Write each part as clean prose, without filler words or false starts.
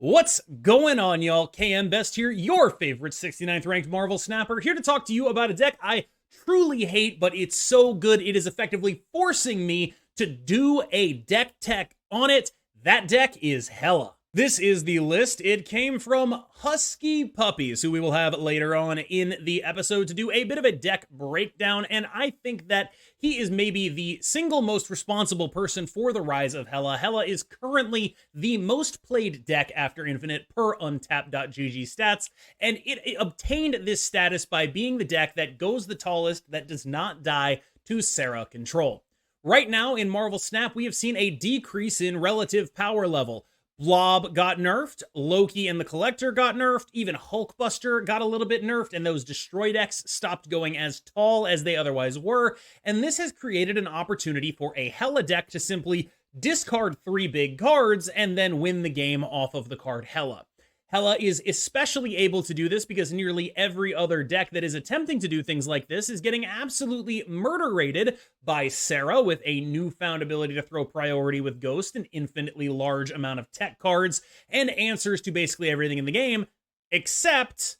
What's going on, y'all? KM Best here, your favorite 69th ranked Marvel Snapper, here to talk to you about a deck I truly hate, but it's so good it is effectively forcing me to do a deck tech on it. That deck is Hela. This is the list. It came from HuskyPuppies, who we will have later on in the episode to do a bit of a deck breakdown, and I think that he is maybe the single most responsible person for the rise of Hela. Hela is currently the most played deck after Infinite per Untap.gg stats, and it obtained this status by being the deck that goes the tallest, that does not die to Serra control. Right now in Marvel Snap, we have seen a decrease in relative power level. Blob got nerfed, Loki and the Collector got nerfed, even Hulkbuster got a little bit nerfed, and those Destroy decks stopped going as tall as they otherwise were, and this has created an opportunity for a Hela deck to simply discard 3 big cards and then win the game off of the card Hela. Hela is especially able to do this because nearly every other deck that is attempting to do things like this is getting absolutely murder-rated by Serra with a newfound ability to throw priority with Ghost, an infinitely large amount of tech cards, and answers to basically everything in the game, except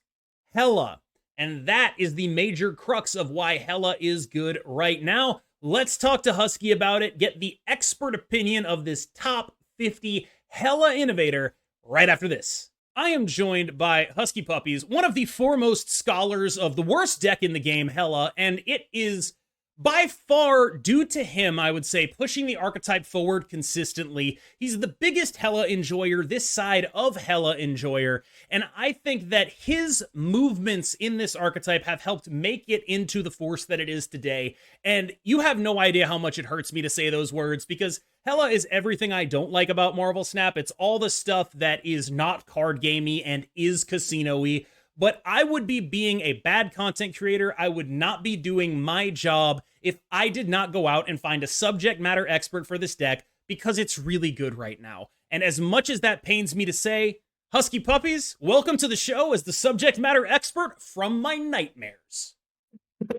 Hela. And that is the major crux of why Hela is good right now. Let's talk to Husky about it, get the expert opinion of this top 50 Hela innovator right after this. I am joined by HuskyPuppies, one of the foremost scholars of the worst deck in the game, Hela, and it is by far due to him, I would say, pushing the archetype forward consistently. He's the biggest Hela enjoyer this side of Hela enjoyer, and I think that his movements in this archetype have helped make it into the force that it is today, and you have no idea how much it hurts me to say those words, because Hela is everything I don't like about Marvel Snap. It's all the stuff that is not card gamey and is casino-y. But I would be being a bad content creator. I would not be doing my job if I did not go out and find a subject matter expert for this deck, because it's really good right now. And as much as that pains me to say, HuskyPuppies, welcome to the show as the subject matter expert from my nightmares.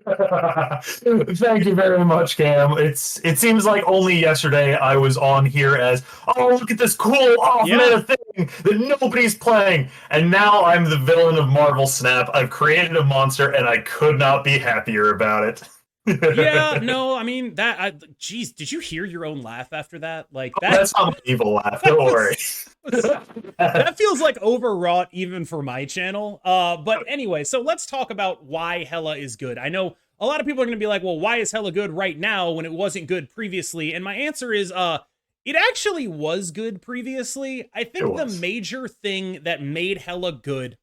Thank you very much, Cam. It seems like only yesterday I was on here as, oh, look at this cool off-meta thing that nobody's playing, and now I'm the villain of Marvel Snap. I've created a monster, and I could not be happier about it. Yeah, no, I mean, geez, did you hear your own laugh after that? Like, that's not an evil laugh, don't worry. That feels like overwrought even for my channel. But anyway, so let's talk about why Hela is good. I know a lot of people are going to be like, well, why is Hela good right now when it wasn't good previously? And my answer is, it actually was good previously. I think the major thing that made Hela good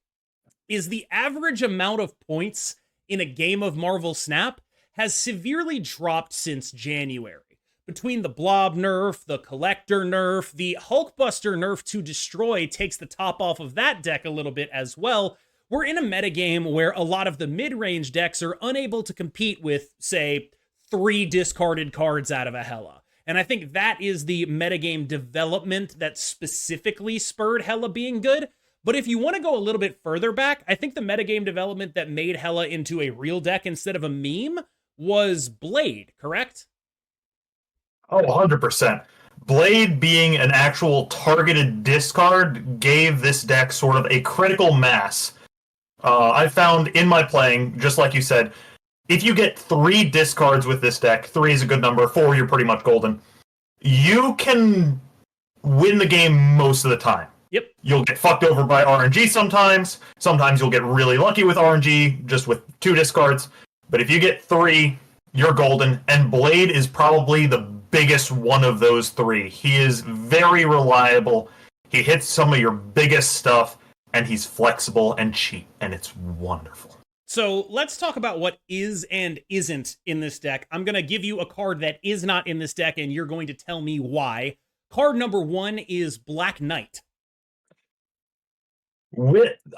is the average amount of points in a game of Marvel Snap has severely dropped since January. Between the Blob nerf, the Collector nerf, the Hulkbuster nerf to Destroy takes the top off of that deck a little bit as well. We're in a metagame where a lot of the mid-range decks are unable to compete with, say, 3 discarded cards out of a Hela. And I think that is the metagame development that specifically spurred Hela being good. But if you want to go a little bit further back, I think the metagame development that made Hela into a real deck instead of a meme was Blade, correct? Oh, 100%. Blade being an actual targeted discard gave this deck sort of a critical mass. I found in my playing, just like you said, if you get 3 discards with this deck, 3 is a good number, 4 you're pretty much golden, you can win the game most of the time. Yep. You'll get fucked over by RNG sometimes. Sometimes you'll get really lucky with RNG, just with 2 discards. But if you get 3, you're golden, and Blade is probably the biggest one of those 3. He is very reliable. He hits some of your biggest stuff, and he's flexible and cheap, and it's wonderful. So let's talk about what is and isn't in this deck. I'm going to give you a card that is not in this deck, and you're going to tell me why. Card number 1 is Black Knight.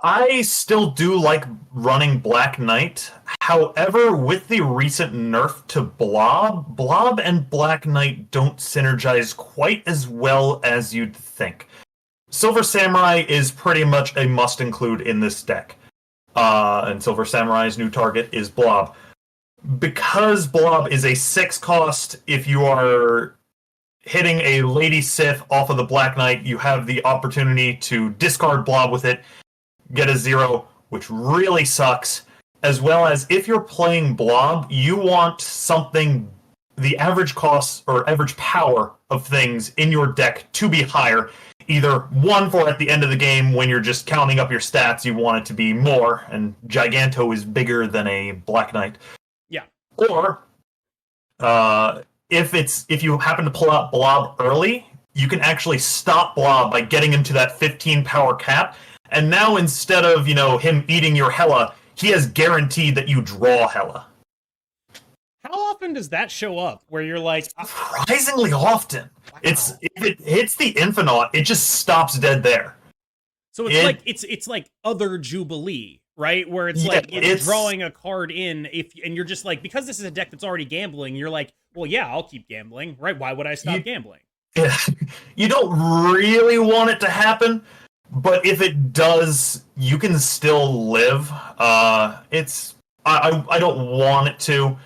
I still do like running Black Knight. However, with the recent nerf to Blob and Black Knight don't synergize quite as well as you'd think. Silver Samurai is pretty much a must-include in this deck. And Silver Samurai's new target is Blob. Because Blob is a 6 cost, if you are hitting a Lady Sith off of the Black Knight, you have the opportunity to discard Blob with it, get a 0, which really sucks. As well as if you're playing Blob, you want something, the average cost or average power of things in your deck to be higher. Either one, for at the end of the game when you're just counting up your stats, you want it to be more, and Giganto is bigger than a Black Knight. Yeah. Or if you happen to pull out Blob early, you can actually stop Blob by getting him to that 15 power cap. And now instead of, him eating your Hela, he has guaranteed that you draw Hela. How often does that show up where you're like... Surprisingly often. Wow. If it hits the Infinite, it just stops dead there. So it's like other Jubilee, right? Where it's it's drawing a card in, and you're just like, because this is a deck that's already gambling, you're like, well, yeah, I'll keep gambling, right? Why would I stop gambling? Yeah. You don't really want it to happen, but if it does, you can still live. I don't want it to.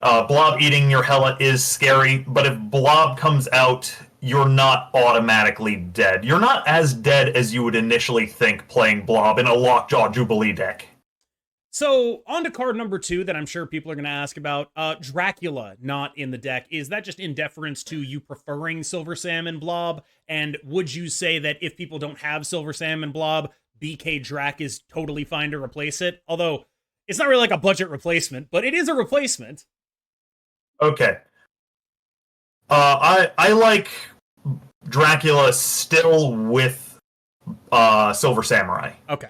Blob eating your Hela is scary, but if Blob comes out, you're not automatically dead. You're not as dead as you would initially think playing Blob in a Lockjaw Jubilee deck. So, on to card number 2 that I'm sure people are going to ask about. Dracula, not in the deck. Is that just in deference to you preferring Silver Sam and Blob? And would you say that if people don't have Silver Sam and Blob, BK Drac is totally fine to replace it? Although, it's not really like a budget replacement, but it is a replacement. Okay. I like Dracula still with Silver Samurai. Okay.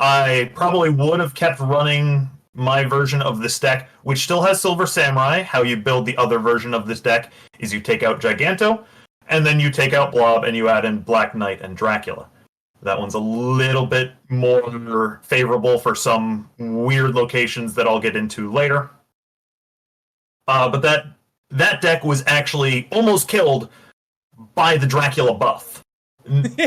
I probably would have kept running my version of this deck, which still has Silver Samurai. How you build the other version of this deck is you take out Giganto, and then you take out Blob, and you add in Black Knight and Dracula. That one's a little bit more favorable for some weird locations that I'll get into later. But that deck was actually almost killed by the Dracula buff.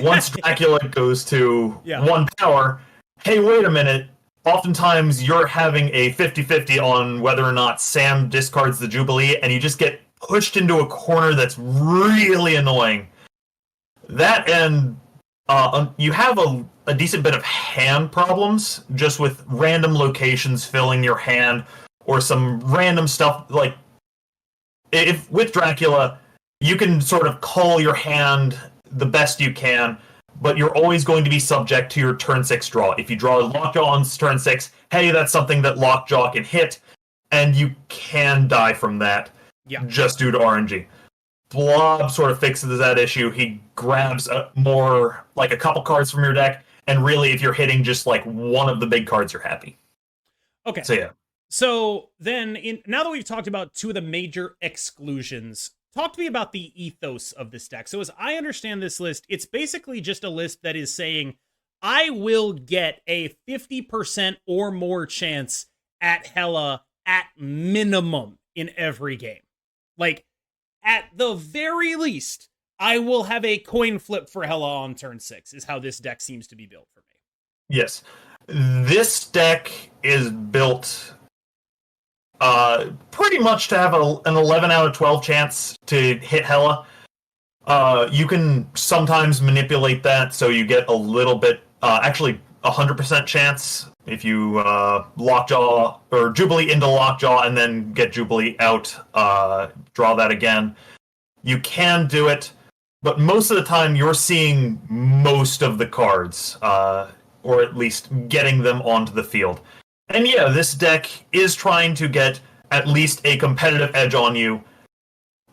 Once Dracula goes to 1 power, hey, wait a minute. Oftentimes you're having a 50-50 on whether or not Sam discards the Jubilee, and you just get pushed into a corner that's really annoying. That and you have a decent bit of hand problems, just with random locations filling your hand, or some random stuff, like, if with Dracula, you can sort of call your hand the best you can, but you're always going to be subject to your turn 6 draw. If you draw a Lockjaw on turn 6, hey, that's something that Lockjaw can hit, and you can die from that just due to RNG. Blob sort of fixes that issue. He grabs like a couple cards from your deck, and really, if you're hitting just like one of the big cards, you're happy. Okay. So yeah. So then, now that we've talked about 2 of the major exclusions, talk to me about the ethos of this deck. So as I understand this list, it's basically just a list that is saying, I will get a 50% or more chance at Hela at minimum in every game. Like, at the very least, I will have a coin flip for Hela on turn 6, is how this deck seems to be built for me. Yes. This deck is built pretty much to have an 11 out of 12 chance to hit Hela. You can sometimes manipulate that so you get a little bit, actually 100% chance if you Lockjaw or Jubilee into Lockjaw and then get Jubilee out, draw that again. You can do it, but most of the time you're seeing most of the cards, or at least getting them onto the field. And yeah, this deck is trying to get at least a competitive edge on you.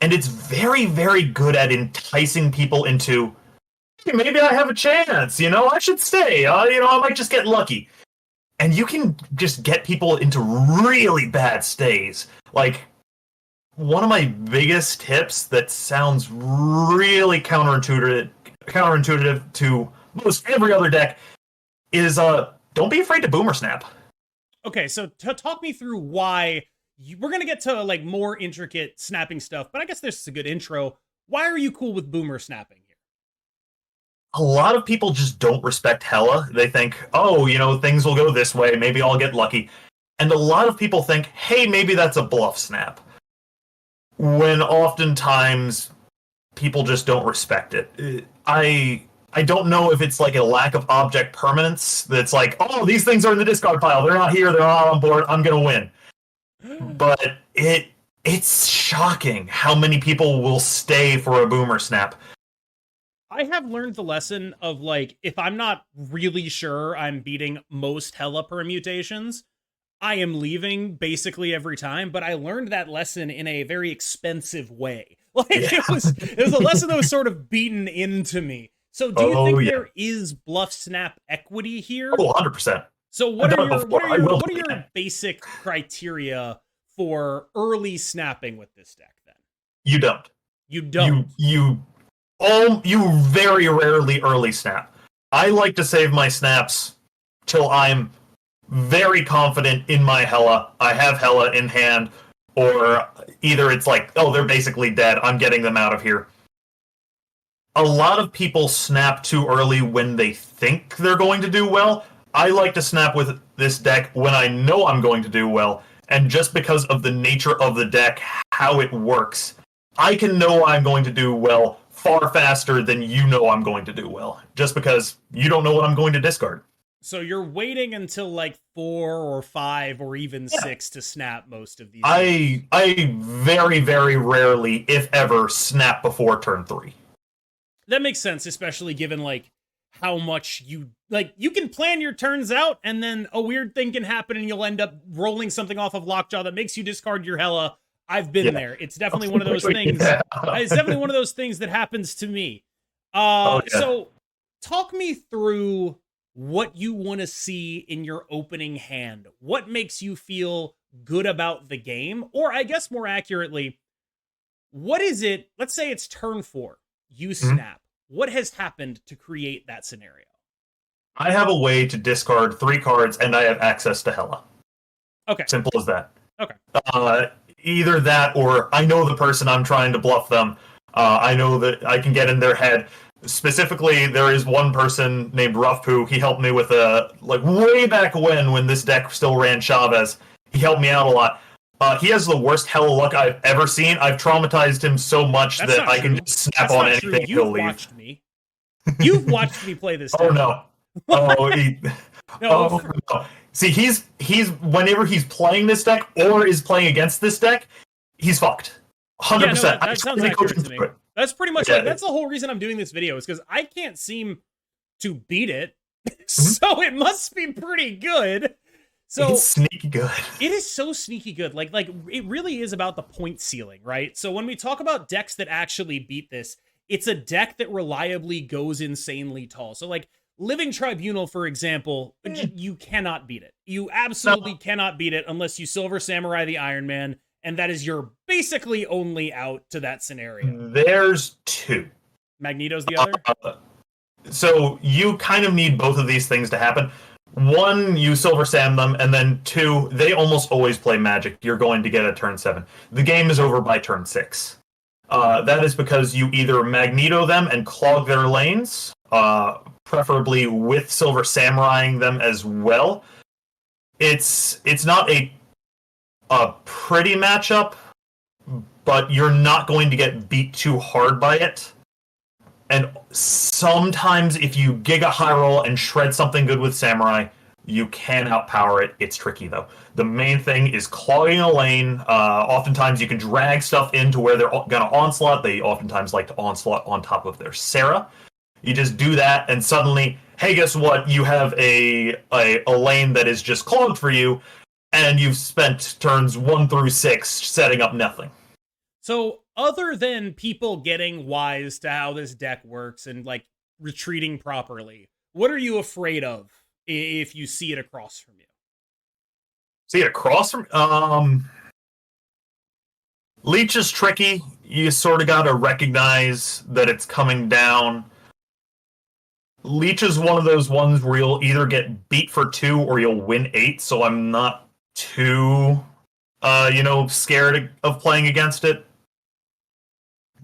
And it's very, very good at enticing people into, hey, maybe I have a chance, I should stay, I might just get lucky. And you can just get people into really bad stays. Like, one of my biggest tips that sounds really counterintuitive to most every other deck is don't be afraid to Boomer Snap. Okay, so talk me through why we're going to get to like more intricate snapping stuff, but I guess this is a good intro. Why are you cool with Boomer snapping here? A lot of people just don't respect Hela. They think, things will go this way. Maybe I'll get lucky. And a lot of people think, hey, maybe that's a bluff snap. When oftentimes people just don't respect it. I don't know if it's like a lack of object permanence that's like, oh, these things are in the discard pile. They're not here. They're not on board. I'm going to win. But it's shocking how many people will stay for a boomer snap. I have learned the lesson of, like, if I'm not really sure I'm beating most Hela permutations, I am leaving basically every time, but I learned that lesson in a very expensive way. Like, it was a lesson that was sort of beaten into me. So do you think there is bluff snap equity here? Oh, 100%. So what are your basic criteria for early snapping with this deck then? You don't. You don't. You very rarely early snap. I like to save my snaps till I'm very confident in my Hela. I have Hela in hand, or either it's like, oh, they're basically dead. I'm getting them out of here. A lot of people snap too early when they think they're going to do well. I like to snap with this deck when I know I'm going to do well, and just because of the nature of the deck, how it works, I can know I'm going to do well far faster than you know I'm going to do well, just because you don't know what I'm going to discard. So you're waiting until like 4 or 5 or even 6 to snap most of these. I very, very rarely, if ever, snap before turn 3. That makes sense, especially given like how much you can plan your turns out, and then a weird thing can happen and you'll end up rolling something off of Lockjaw that makes you discard your Hela. I've been there. It's definitely one of those things. It's definitely one of those things that happens to me. So talk me through what you want to see in your opening hand. What makes you feel good about the game? Or I guess more accurately, what is it? Let's say it's turn 4. You snap. What has happened to create that scenario? I have a way to discard 3 cards and I have access to Hela. Okay. Simple as that. Okay. Either that or I know the person I'm trying to bluff them. I know that I can get in their head. Specifically, there is one person named Rough Poo. He helped me with way back when this deck still ran Chavez. He helped me out a lot. He has the worst Hela luck I've ever seen. I've traumatized him so much that I can just snap on anything and he'll leave. Watched me. You've watched me play this deck. Oh no. No. See, he's whenever he's playing this deck or is playing against this deck, he's fucked. 100%. Yeah, no, that sounds accurate to me. That's pretty much that's the whole reason I'm doing this video, is because I can't seem to beat it. So it must be pretty good. So it's sneaky good. It is so sneaky good. Like it really is about the point ceiling, right? So when we talk about decks that actually beat this, it's a deck that reliably goes insanely tall. So like Living Tribunal, for example, you cannot beat it. You absolutely cannot beat it unless you Silver Samurai the Iron Man, and that is your basically only out to that scenario. There's 2. Magneto's the other? So you kind of need both of these things to happen. 1, you Silver Sam them, and then 2, they almost always play Magic. You're going to get a turn 7. The game is over by turn 6. That is because you either Magneto them and clog their lanes, preferably with Silver Samuraiing them as well. It's not a pretty matchup, but you're not going to get beat too hard by it. And sometimes if you Giga High Roll and shred something good with Samurai, you can outpower it. It's tricky, though. The main thing is clogging a lane. Oftentimes you can drag stuff into where they're going to onslaught. They oftentimes like to onslaught on top of their Sarah. You just do that, and suddenly, hey, guess what? You have a lane that is just clogged for you, and you've spent turns 1 through 6 setting up nothing. So other than people getting wise to how this deck works and like retreating properly, what are you afraid of if you see it across from you? See it across from Leech is tricky. You sort of got to recognize that it's coming down. Leech is one of those ones where you'll either get beat for 2 or you'll win 8, so I'm not too scared of playing against it.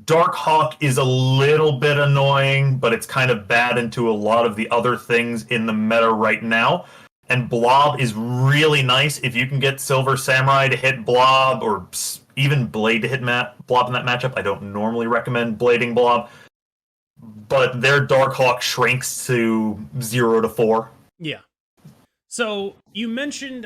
Dark Hawk is a little bit annoying, but it's kind of bad into a lot of the other things in the meta right now. and Blob is really nice. If you can get Silver Samurai to hit Blob, or even Blade to hit Blob in that matchup, I don't normally recommend blading Blob, but their Darkhawk shrinks to 0 to 4. Yeah. So you mentioned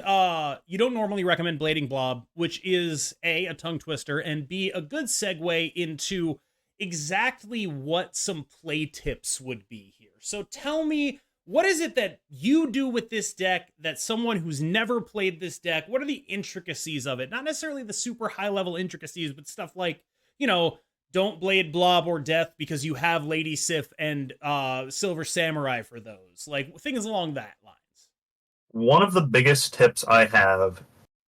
you don't normally recommend blading Blob, which is A, a tongue twister, and B, a good segue into exactly what some play tips would be here. So tell me, what is it that you do with this deck that someone who's never played this deck, what are the intricacies of it? Not necessarily the super high level intricacies, but stuff like, you know, don't blade Blob or Death because you have Lady Sif and Silver Samurai for those. Like, things along that lines. One of the biggest tips I have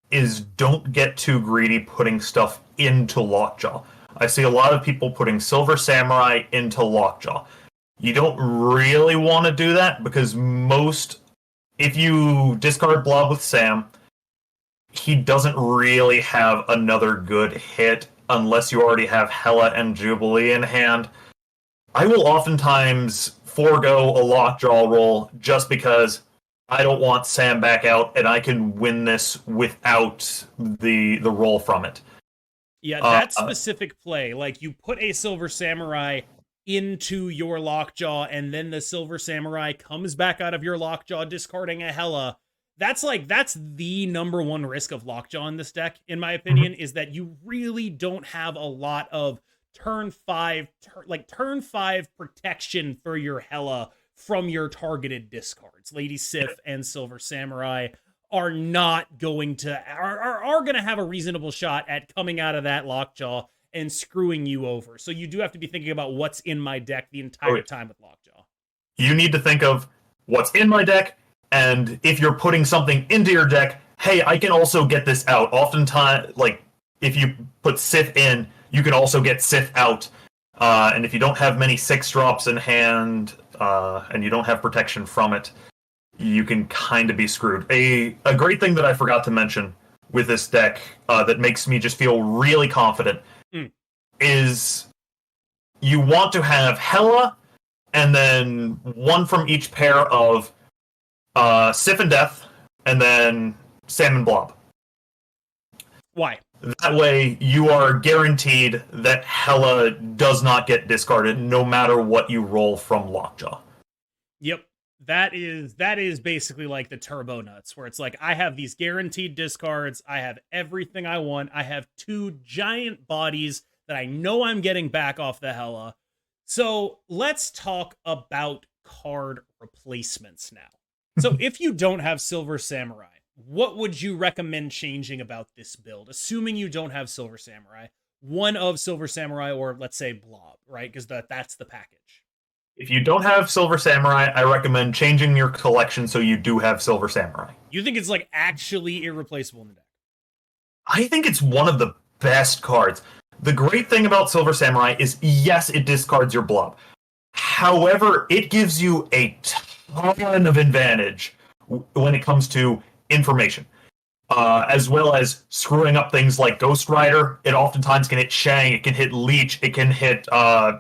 is don't get too greedy putting stuff into Lockjaw. I see a lot of people putting Silver Samurai into Lockjaw. You don't really want to do that because if you discard Blob with Sam, he doesn't really have another good hit unless you already have Hela and Jubilee in hand. I will oftentimes forego a Lockjaw roll just because I don't want Sam back out and I can win this without the roll from it. Yeah, that specific play, like you put a Silver Samurai into your Lockjaw, and then the Silver Samurai comes back out of your Lockjaw, discarding a Hela. That's the number one risk of Lockjaw in this deck, in my opinion, is that you really don't have a lot of turn 5 protection for your Hela from your targeted discards. Lady Sif and Silver Samurai are not going to are going to have a reasonable shot at coming out of that Lockjaw and screwing you over. So you do have to be thinking about what's in my deck the entire time with Lockjaw. You need to think of what's in my deck, and if you're putting something into your deck, hey, I can also get this out. Oftentimes, like, if you put Sith in, you can also get Sith out. And if you don't have many 6-drops in hand, and you don't have protection from it, you can kind of be screwed. A great thing that I forgot to mention with this deck that makes me just feel really confident is you want to have Hela and then one from each pair of Sif and Death, and then Sam and Blob. Why? That way you are guaranteed that Hela does not get discarded no matter what you roll from Lockjaw. Yep. That is basically like the Turbo Nuts, where it's like, I have these guaranteed discards, I have everything I want, I have 2 giant bodies that I know I'm getting back off the Hela. So let's talk about card replacements now. So if you don't have Silver Samurai, what would you recommend changing about this build? Assuming you don't have Silver Samurai, one of Silver Samurai, or let's say Blob, right? Because that's the package. If you don't have Silver Samurai, I recommend changing your collection so you do have Silver Samurai. You think it's like actually irreplaceable in the deck? I think it's one of the best cards. The great thing about Silver Samurai is, yes, it discards your Blob. However, it gives you a ton of advantage when it comes to information. As well as screwing up things like Ghost Rider. It oftentimes can hit Shang, it can hit Leech, it can hit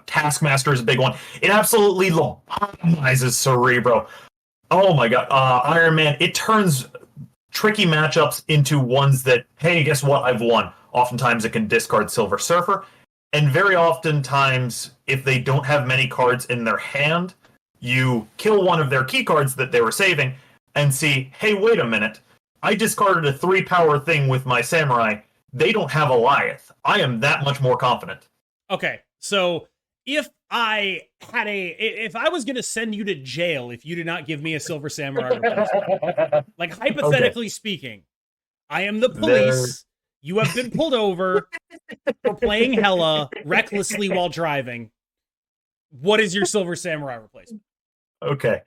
Taskmaster is a big one. It absolutely lobotomizes Cerebro. Oh my god, Iron Man, it turns tricky matchups into ones that, hey, guess what, I've won. Oftentimes it can discard Silver Surfer, and very oftentimes, if they don't have many cards in their hand, you kill one of their key cards that they were saving, and see, hey, wait a minute, I discarded a 3-power thing with my Samurai. They don't have Eliath. I am that much more confident. Okay, so if I was going to send you to jail if you did not give me a Silver Samurai replacement, like hypothetically speaking, I am the police. You have been pulled over for playing Hela recklessly while driving. What is your Silver Samurai replacement? Okay.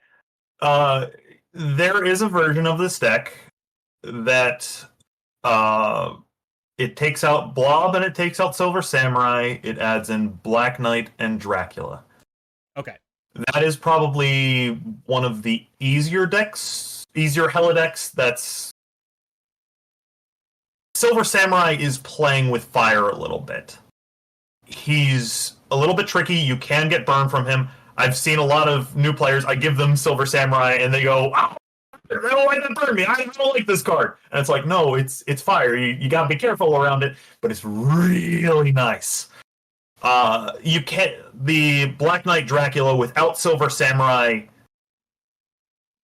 There is a version of this deck that it takes out Blob and it takes out Silver Samurai. It adds in Black Knight and Dracula. Okay. That is probably one of the easier Hela decks. That's Silver Samurai is playing with fire a little bit. He's a little bit tricky. You can get burned from him. I've seen a lot of new players, I give them Silver Samurai and they go, "Ow, No, why that burn me? I don't like this card. And it's like, no, it's fire. You gotta be careful around it, but it's really nice. You can't the Black Knight Dracula without Silver Samurai.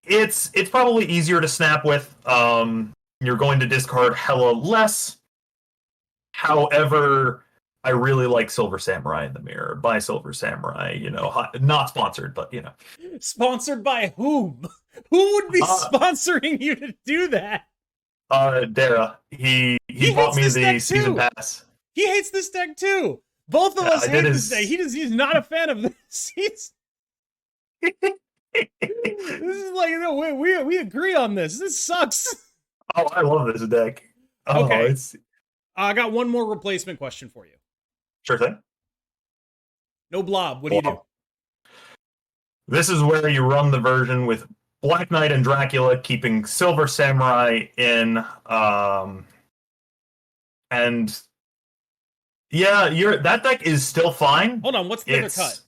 It's probably easier to snap with. You're going to discard hella less. However, I really like Silver Samurai in the mirror. Buy Silver Samurai, not sponsored, but Sponsored by whom? Who would be sponsoring you to do that? Dara. He bought me the season pass. He hates this deck too. Both of us hate this deck. He's not a fan of this. This is like, we agree on this. This sucks. Oh, I love this deck. Oh, okay. I got one more replacement question for you. Sure thing. No blob. What do you do? This is where you run the version with Black Knight and Dracula, keeping Silver Samurai in, and yeah, that deck is still fine. Hold on, what's the other cut?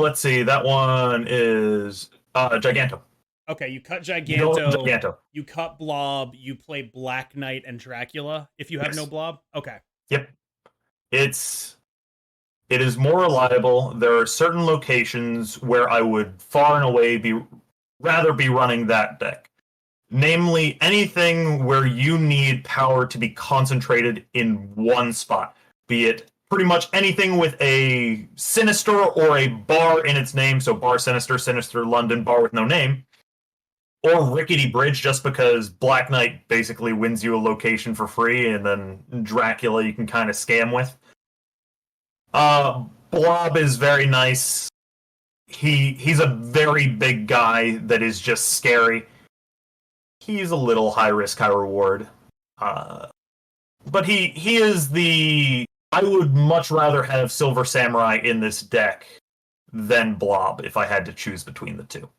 Let's see. That one is Giganto. Okay, you cut Giganto. You cut Blob. You play Black Knight and Dracula. If you have no Blob, okay. Yep. It is more reliable. There are certain locations where I would far and away rather be running that deck. Namely, anything where you need power to be concentrated in one spot. Be it pretty much anything with a Sinister or a bar in its name. So Bar Sinister, Sinister London, Bar with no name. Or Rickety Bridge, just because Black Knight basically wins you a location for free, and then Dracula you can kind of scam with. Blob is very nice. He's a very big guy that is just scary. He's a little high risk, high reward. But he is I would much rather have Silver Samurai in this deck than Blob if I had to choose between the two.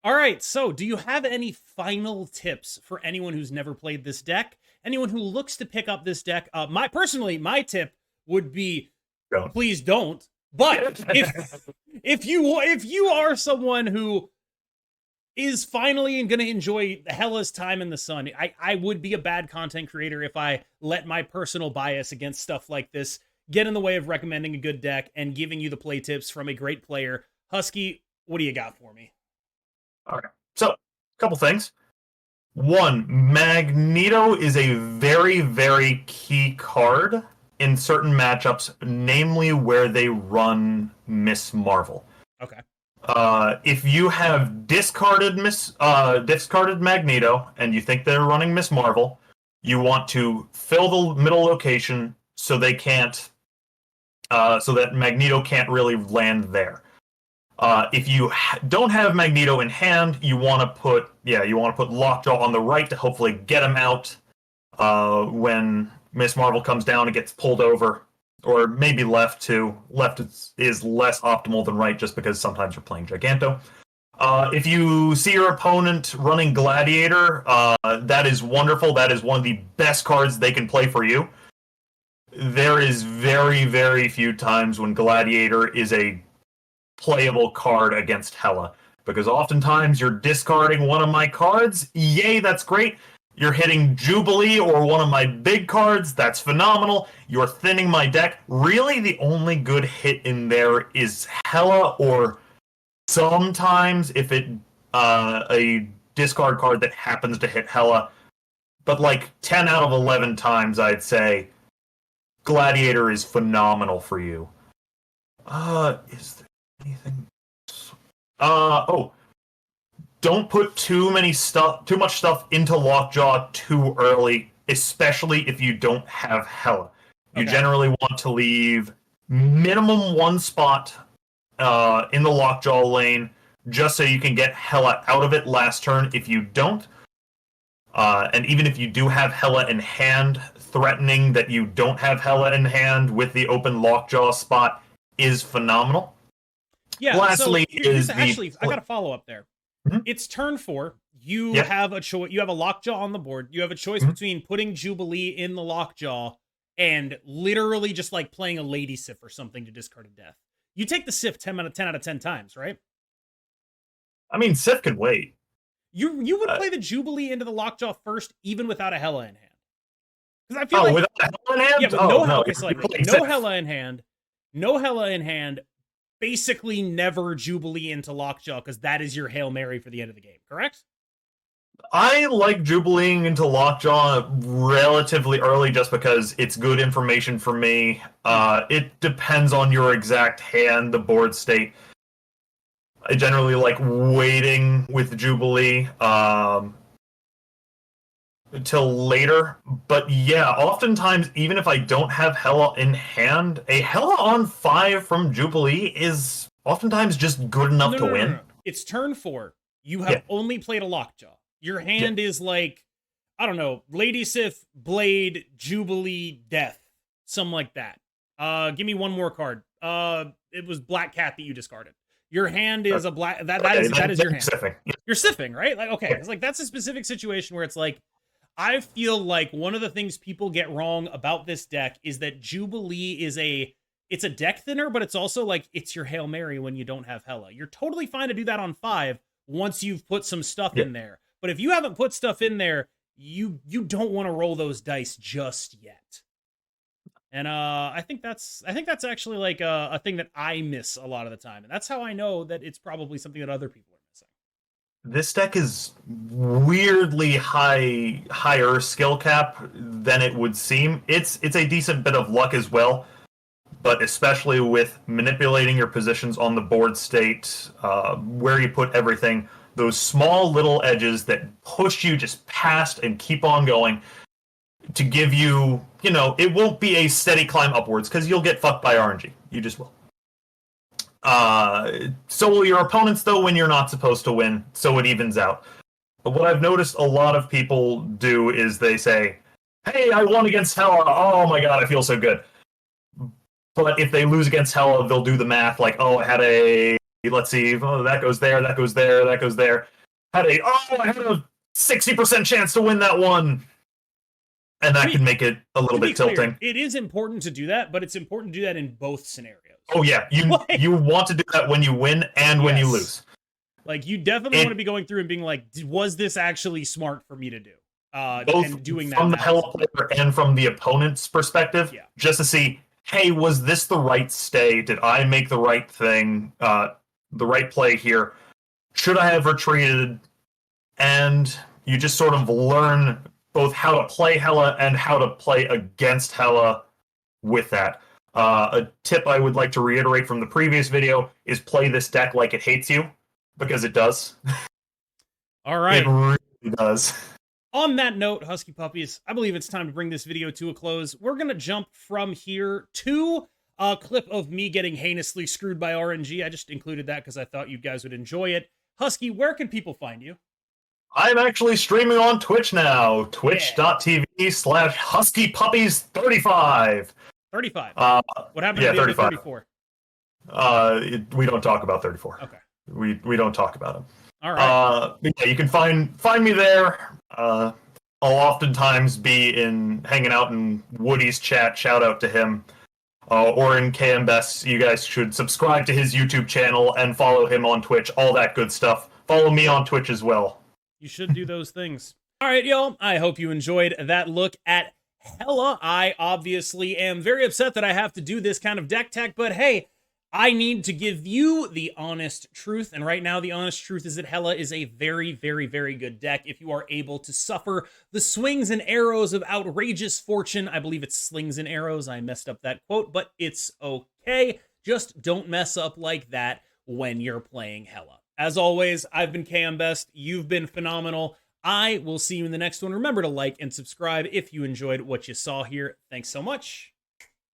All right, so do you have any final tips for anyone who's never played this deck? Anyone who looks to pick up this deck? My tip would be please don't. But if you are someone who is finally going to enjoy Hela's time in the sun, I would be a bad content creator if I let my personal bias against stuff like this get in the way of recommending a good deck and giving you the play tips from a great player. Husky, what do you got for me? All right. So, a couple things. One, Magneto is a very, very key card in certain matchups, namely where they run Miss Marvel. Okay. If you have discarded Magneto and you think they're running Miss Marvel, you want to fill the middle location so they can't, so that Magneto can't really land there. If you don't have Magneto in hand, you want to put Lockjaw on the right to hopefully get him out when Miss Marvel comes down and gets pulled over, or maybe left too. Left is less optimal than right, just because sometimes you're playing Giganto. If you see your opponent running Gladiator, that is wonderful. That is one of the best cards they can play for you. There is very, very few times when Gladiator is a playable card against Hela, because oftentimes you're discarding one of my cards. Yay, that's great. You're hitting Jubilee or one of my big cards. That's phenomenal. You're thinning my deck. Really, the only good hit in there is Hela, or sometimes if it a discard card that happens to hit Hela. But like 10 out of 11 times, I'd say Gladiator is phenomenal for you. Is there anything? Don't put too much stuff into Lockjaw too early, especially if you don't have Hela. You generally want to leave minimum one spot in the Lockjaw lane, just so you can get Hela out of it last turn. If you don't, and even if you do have Hela in hand, threatening that you don't have Hela in hand with the open Lockjaw spot is phenomenal. Yeah. Lastly, I got a follow up there. Mm-hmm. It's turn 4. You have a choice. You have a Lockjaw on the board. You have a choice between putting Jubilee in the Lockjaw and literally just like playing a Lady Sif or something to discard a death. You take the Sif 10 out of 10 times, right? I mean, Sif can wait. You would play the Jubilee into the Lockjaw first, even without a Hela in hand. Because I feel Oh, like without Hela in hand? yeah, but Oh, no, no. okay, so like You're playing no Sif. Hela in hand, no Hela in hand. Basically, never Jubilee into Lockjaw because that is your Hail Mary for the end of the game. Correct? I like Jubileeing into Lockjaw relatively early just because it's good information for me. It depends on your exact hand, the board state. I generally like waiting with Jubilee until later. But yeah, oftentimes, even if I don't have Hela in hand, a Hela on 5 from Jubilee is oftentimes just good enough to win. No. It's turn 4. You have Yeah. only played a Lockjaw. Your hand is like, I don't know, Lady Sif, Blade, Jubilee, Death, something like that. Give me one more card. It was Black Cat that you discarded. Your hand is a black. That is your hand. Siffing. You're siffing, right? Like, okay, it's like that's a specific situation where it's like, I feel like one of the things people get wrong about this deck is that Jubilee is it's a deck thinner, but it's also like it's your Hail Mary when you don't have Hela. You're totally fine to do that on 5 once you've put some stuff in there. But if you haven't put stuff in there, you don't want to roll those dice just yet. And I think that's actually like a thing that I miss a lot of the time. And that's how I know that it's probably something that other people are missing. This deck is weirdly higher skill cap than it would seem. It's a decent bit of luck as well, but especially with manipulating your positions on the board state, where you put everything, those small little edges that push you just past and keep on going to give you, it won't be a steady climb upwards because you'll get fucked by RNG. You just will. So will your opponents, though, when you're not supposed to win, so it evens out. But what I've noticed a lot of people do is they say, hey, I won against Hela. Oh my god, I feel so good. But if they lose against Hela, they'll do the math like, oh, I had let's see, that goes there, that goes there, that goes there. I had a 60% chance to win that one. And that can make it a little bit tilting. It is important to do that, but it's important to do that in both scenarios. Oh yeah, you want to do that when you win and when you lose. Like you definitely want to be going through and being like, was this actually smart for me to do? Both and doing that from the Hela player and from the opponent's perspective, just to see, hey, was this the right stay? Did I make the right thing? The right play here? Should I have retreated? And you just sort of learn both how to play Hela and how to play against Hela with that. A tip I would like to reiterate from the previous video is play this deck like it hates you, because it does. All right. It really does. On that note, Husky Puppies, I believe it's time to bring this video to a close. We're going to jump from here to a clip of me getting heinously screwed by RNG. I just included that because I thought you guys would enjoy it. Husky, where can people find you? I'm actually streaming on Twitch now. Twitch.tv/HuskyPuppies35. 35. What happened to 35. 34? We don't talk about 34. Okay. We don't talk about them. All right. Yeah, you can find me there. I'll oftentimes be hanging out in Woody's chat. Shout out to him. Or in KM Best. You guys should subscribe to his YouTube channel and follow him on Twitch. All that good stuff. Follow me on Twitch as well. You should do those things. All right, y'all. I hope you enjoyed that look at Hela. I obviously am very upset that I have to do this kind of deck tech, but hey, I need to give you the honest truth, and right now the honest truth is that Hela is a very, very, very good deck if you are able to suffer the swings and arrows of outrageous fortune. I believe it's slings and arrows. I messed up that quote, but it's okay. Just don't mess up like that when you're playing Hela. As always, I've been KM Best. You've been phenomenal. I will see you in the next one. Remember to like and subscribe if you enjoyed what you saw here. Thanks so much.